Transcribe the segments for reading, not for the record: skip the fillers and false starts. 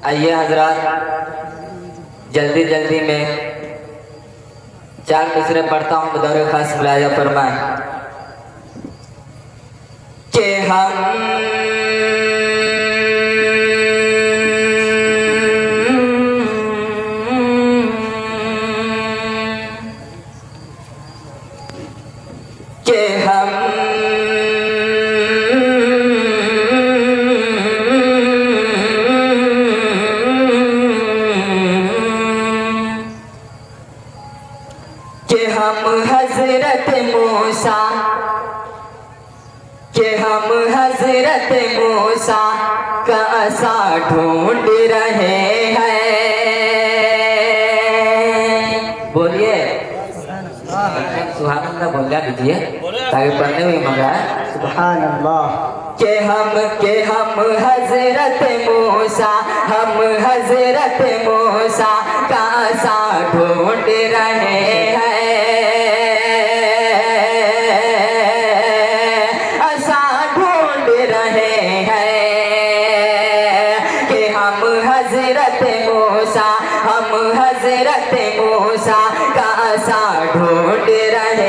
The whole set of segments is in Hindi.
आइए हजरात, जल्दी जल्दी में 4 मिसरे पढ़ता हूँ, बदौर खास मुलाजा फरमाएं कि हम हजरत मूसा का असा ढूंढ रहे हैं। बोलिए सुभान अल्लाह, बोलिया कीजिए ताकि पढ़ने में मजा है। सुभान अल्लाह। के हम हजरत मूसा का असा ढूंढ रहे हैं। हजरत मूसा का असा ढूंढ रहे हैं, असा ढूंढ रहे हैं कि हम हजरत मूसा का असा ढूंढ रहे हैं,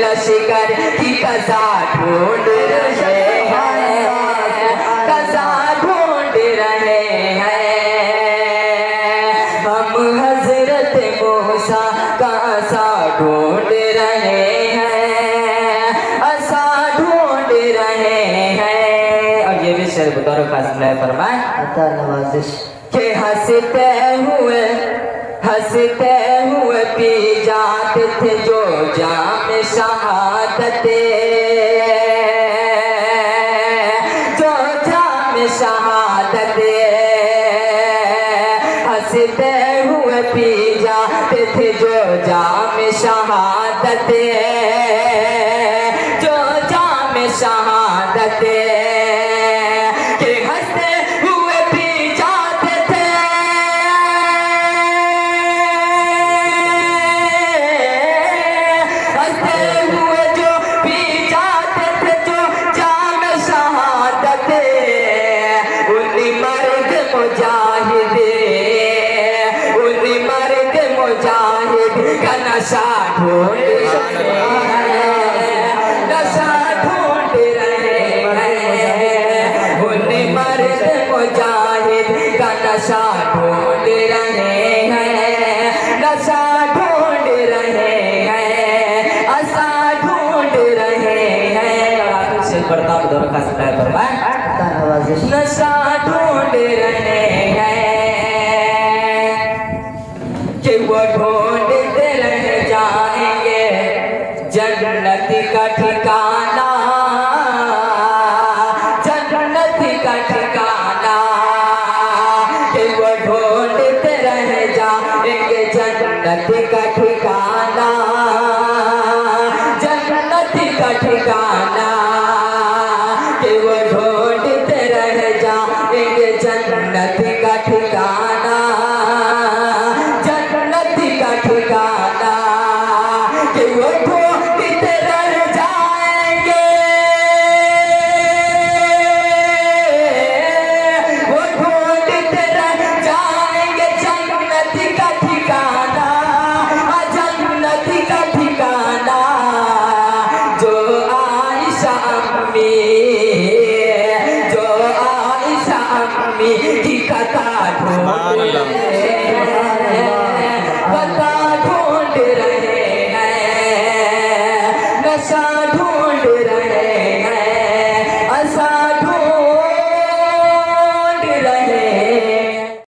लश्कर की कसा ढूंढ रहे हैं, कसा ढूंढ रहे हैं। हम हजरत मूसा का असा ढूंढ रहे हैं, असा ढूंढ रहे हैं। और ये भी शेर बतौर खास फरमाए कि हंसते हुए पी जाते थे जो जाम शहादत, जो जाम शहादत। हंसते हुए पी जाते थे जो जाम शहादत, जो जाम शहादत। नशा ढूंढ रहे हैं, नशा ढूंढ रहे हैं। उन्हीं मर्द मुजाहिद का नशा ढूंढ रहे हैं, नशा ढूंढ रहे हैं, असा ढूंढ रहे हैं। से प्रताप दौर का सताए फरमाए नशा ढूंढ रहे हैं कि वो ढूंढते रह जाएंगे जन्नत का ठिकाना, जन्नत का ठिकाना। कि वो ढूंढते रह जाएंगे जन्नत का ठिकाना, जन्नत का ठिकाना। कि वो ढूंढते रह जाएंगे जन्नत का ठिकाना, जन्नत का ठिकाना। कि वो ढूंढते